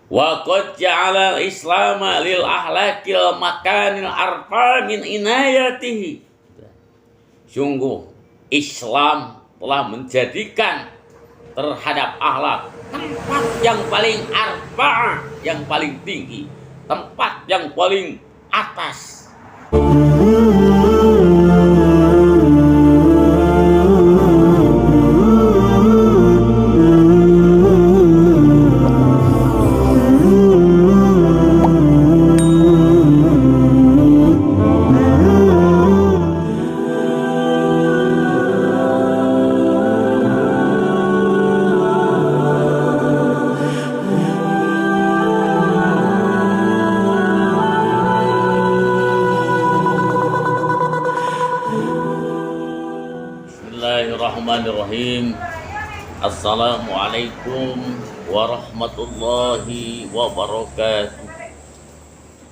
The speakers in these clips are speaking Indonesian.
Wa qad ja'ala al-Islam lil ahlakil makanil arfa min inayatihi. Sungguh Islam telah menjadikan terhadap akhlak tempat yang paling arfa, yang paling tinggi, tempat yang paling atas. Bismillahirrahmanirrahim. Assalamualaikum warahmatullahi wabarakatuh.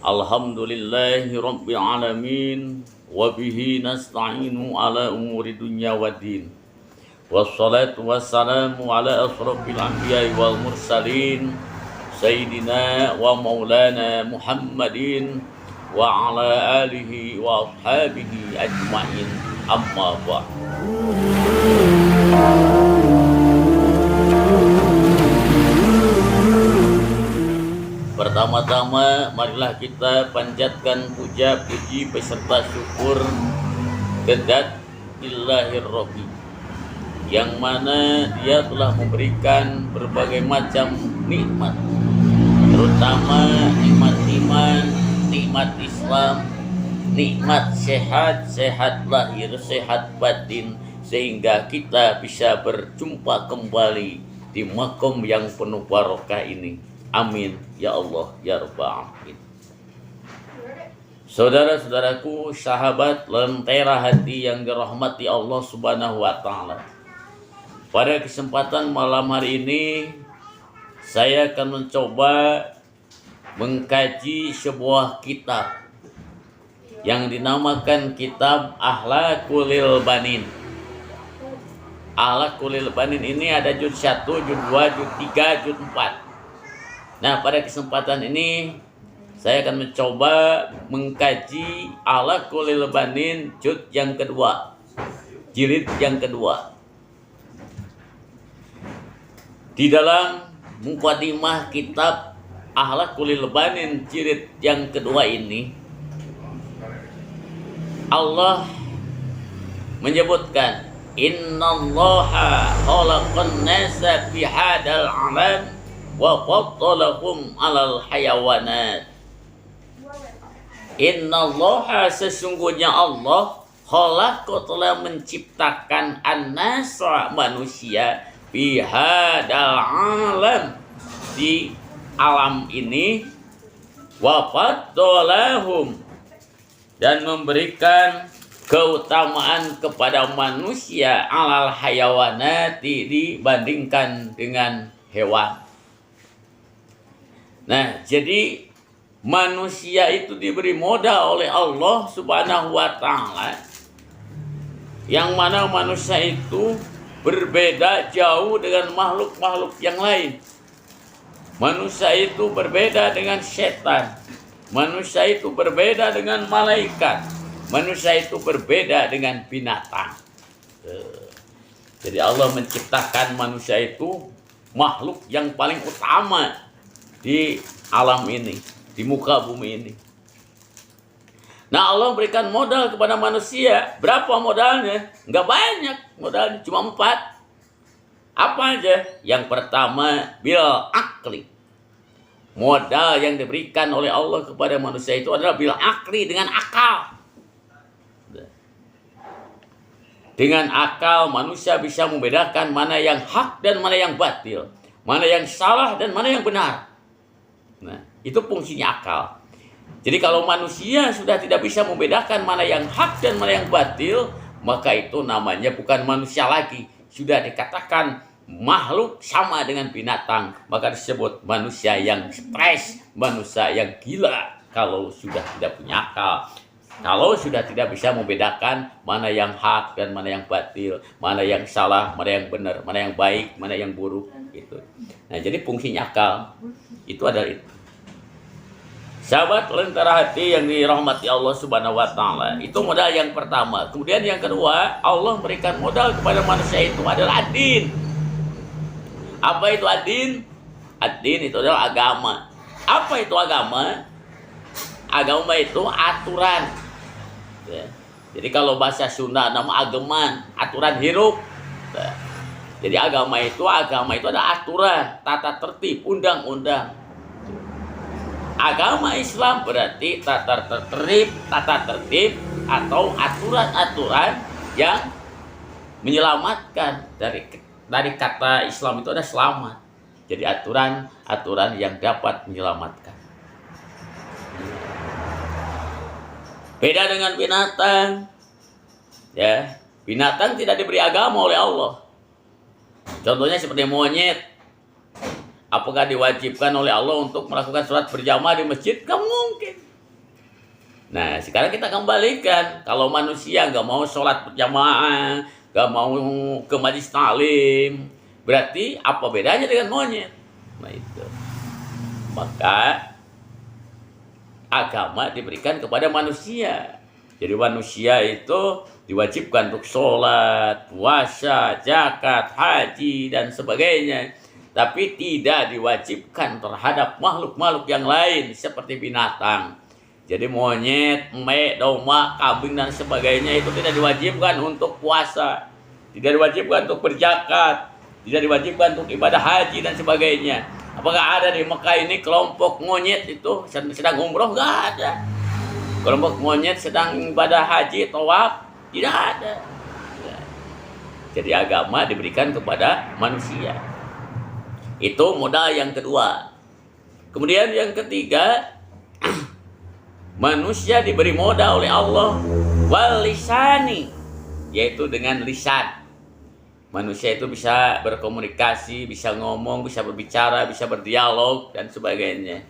Alhamdulillahi rabbil alamin. Wabihi nasta'inu ala umuri dunya waddin. Wassalatu wassalamu ala asrafil anbiya'i wal mursalin, Sayyidina wa maulana Muhammadin wa ala alihi wa ashabihi ajma'in. Amma ba'd. Pertama-tama marilah kita panjatkan puja puji beserta syukur kepada Illahir Rabbi, yang mana Dia telah memberikan berbagai macam nikmat, terutama nikmat iman, nikmat Islam, nikmat sehat lahir, sehat batin, sehingga kita bisa berjumpa kembali di makom yang penuh barokah ini. Amin ya Allah ya Rabbal alamin. Saudara-saudaraku, sahabat lentera hati yang dirahmati Allah Subhanahu wa taala. Pada kesempatan malam hari ini saya akan mencoba mengkaji sebuah kitab yang dinamakan kitab Akhlaqul Banin. Akhlaqul Banin ini ada juz 1, juz 2, juz 3, juz 4. Nah, pada kesempatan ini saya akan mencoba mengkaji Akhlaqul Banin juz yang kedua, jilid yang kedua. Di dalam mukadimah kitab Akhlaqul Banin jilid yang kedua ini, Allah menyebutkan innallaha khalaqan nasa fi hadal alam wa faddalahum 'alal hayawanat. Innallaha, sesungguhnya Allah, khalaqa, telah menciptakan an-nasa, manusia, fi hadal alam, di alam ini, wa faddalahum, dan memberikan keutamaan kepada manusia, 'alal hayawanati, dibandingkan dengan hewan. Nah, jadi manusia itu diberi modal oleh Allah Subhanahu wa taala, yang mana manusia itu berbeda jauh dengan makhluk-makhluk yang lain. Manusia itu berbeda dengan setan. Manusia itu berbeda dengan malaikat. Manusia itu berbeda dengan binatang. Jadi Allah menciptakan manusia itu makhluk yang paling utama di alam ini, di muka bumi ini. Nah, Allah berikan modal kepada manusia. Berapa modalnya? Nggak banyak modalnya, cuma 4. Apa aja? Yang pertama, bil akli. Modal yang diberikan oleh Allah kepada manusia itu adalah bil akli, dengan akal. Dengan akal manusia bisa membedakan mana yang hak dan mana yang batil, mana yang salah dan mana yang benar. Nah, itu fungsinya akal. Jadi kalau manusia sudah tidak bisa membedakan mana yang hak dan mana yang batil, maka itu namanya bukan manusia lagi. Sudah dikatakan makhluk sama dengan binatang, maka disebut manusia yang stres, manusia yang gila kalau sudah tidak punya akal. Kalau sudah tidak bisa membedakan mana yang hak dan mana yang batil, mana yang salah, mana yang benar, mana yang baik, mana yang buruk, gitu. Nah, jadi fungsinya akal. Itu adalah itu. Sahabat lentera hati yang dirahmati Allah Subhanahu wa taala. Itu modal yang pertama. Kemudian yang kedua, Allah berikan modal kepada manusia itu adalah ad-din. Apa itu ad-din? Ad-din itu adalah agama. Apa itu agama? Agama itu aturan. Ya. Jadi kalau bahasa Sunda nama ageman, aturan hidup. Ya. Jadi agama itu adalah aturan, tata tertib, undang-undang. Agama Islam berarti tata tertib atau aturan-aturan yang menyelamatkan. Dari kata Islam itu ada selamat. Jadi aturan-aturan yang dapat menyelamatkan. Beda dengan binatang. Ya, binatang tidak diberi agama oleh Allah. Contohnya seperti monyet. Apakah diwajibkan oleh Allah untuk melakukan sholat berjamaah di masjid? Gak mungkin. Nah, sekarang kita kembalikan. Kalau manusia gak mau sholat berjamaah, gak mau ke majlis taklim, berarti apa bedanya dengan monyet? Nah itu. Maka agama diberikan kepada manusia. Jadi manusia itu diwajibkan untuk sholat, puasa, zakat, haji, dan sebagainya. Tapi tidak diwajibkan terhadap makhluk-makhluk yang lain seperti binatang. Jadi monyet, emek, domba, kambing, dan sebagainya itu tidak diwajibkan untuk puasa. Tidak diwajibkan untuk berzakat. Tidak diwajibkan untuk ibadah haji dan sebagainya. Apakah ada di Mekah ini kelompok monyet itu sedang umroh? Nggak ada. Kelompok monyet sedang ibadah haji, tawaf? Tidak ada. Jadi agama diberikan kepada manusia. Itu modal yang kedua. Kemudian yang ketiga, manusia diberi modal oleh Allah wal lisani, yaitu dengan lisan. Manusia itu bisa berkomunikasi, bisa ngomong, bisa berbicara, bisa berdialog, dan sebagainya.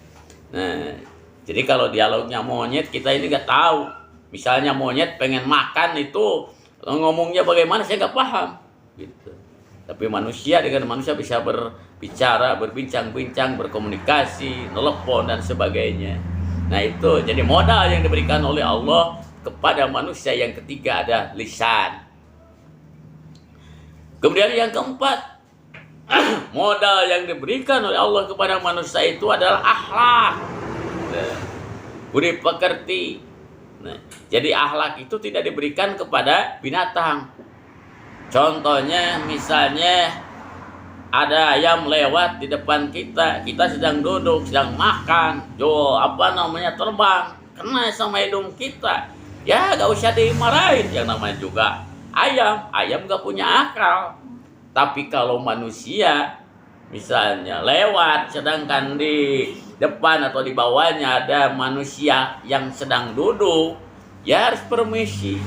Nah, jadi kalau dialognya monyet, kita ini nggak tahu. Misalnya monyet pengen makan itu, ngomongnya bagaimana, saya nggak paham. Gitu. Tapi manusia dengan manusia bisa berbicara, berbincang-bincang, berkomunikasi, telepon, dan sebagainya. Nah itu jadi modal yang diberikan oleh Allah kepada manusia. Yang ketiga ada lisan. Kemudian yang keempat, modal yang diberikan oleh Allah kepada manusia itu adalah akhlak, budi pekerti. Nah, jadi akhlak itu tidak diberikan kepada binatang. Contohnya misalnya ada ayam lewat di depan kita, kita sedang duduk, sedang makan, terbang, kena sama hidung kita. Ya gak usah dimarahin, yang namanya juga ayam gak punya akal. Tapi kalau manusia misalnya lewat, sedangkan di depan atau di bawahnya ada manusia yang sedang duduk, ya harus permisi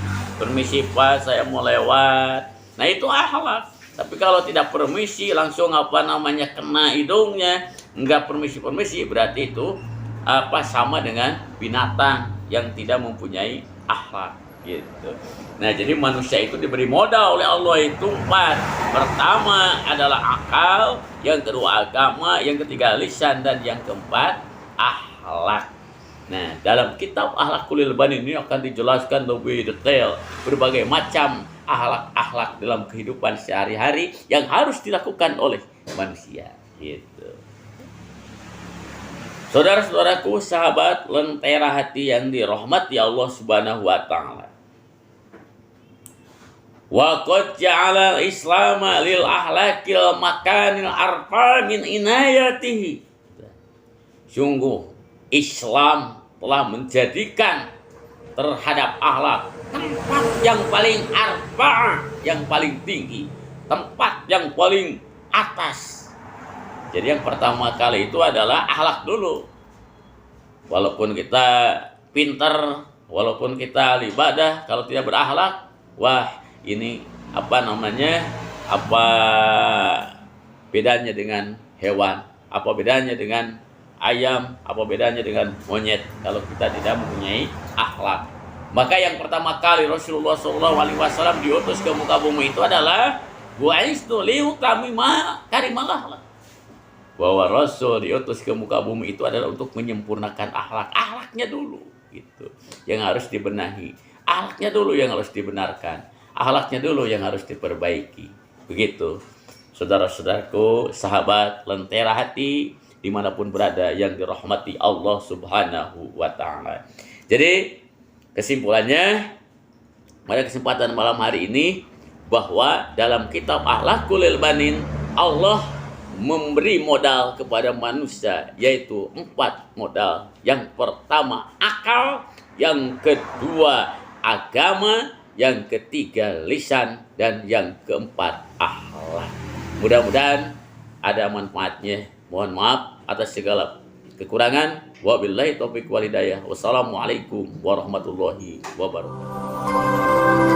Pak, saya mau lewat. Nah itu akhlak. Tapi kalau tidak permisi, langsung kena hidungnya, enggak permisi, berarti itu sama dengan binatang yang tidak mempunyai akhlak gitu. Nah jadi manusia itu diberi modal oleh Allah itu 4. Pertama adalah akal, yang kedua agama, yang ketiga lisan, dan yang keempat akhlak. Nah dalam kitab Akhlaqul Albani ini akan dijelaskan lebih detail berbagai macam akhlak-akhlak dalam kehidupan sehari-hari yang harus dilakukan oleh manusia gitu. Saudara-saudaraku, sahabat lentera hati yang dirahmati Allah Subhanahu wa taala. Wa qad ja'ala al-Islam lil ahlakil makanil arfa min inayatihi. Sungguh Islam telah menjadikan terhadap akhlak tempat yang paling arfa, yang paling tinggi, tempat yang paling atas. Jadi yang pertama kali itu adalah akhlak dulu. Walaupun kita pinter, walaupun kita ibadah, kalau tidak berakhlak, wah ini apa bedanya dengan hewan, apa bedanya dengan ayam, apa bedanya dengan monyet kalau kita tidak mempunyai akhlak. Maka yang pertama kali Rasulullah SAW diutus ke muka bumi itu adalah bu'istu liutamima karimal akhlak. bahwa Rasul diutus ke muka bumi itu adalah untuk menyempurnakan akhlaknya dulu gitu, yang harus dibenahi, akhlaknya dulu yang harus dibenarkan, akhlaknya dulu yang harus diperbaiki. Begitu, saudara-saudaraku, sahabat Lentera Hati dimanapun berada yang dirahmati Allah Subhanahu wa Ta'ala. Jadi kesimpulannya pada kesempatan malam hari ini, bahwa dalam kitab Akhlaqul Banin Allah memberi modal kepada manusia, yaitu 4 modal. Yang pertama akal, yang kedua agama, yang ketiga lisan, dan yang keempat akhlak. Mudah-mudahan ada manfaatnya. Mohon maaf atas segala kekurangan. Wabillahi taufiq wal hidayah. Wassalamualaikum warahmatullahi wabarakatuh.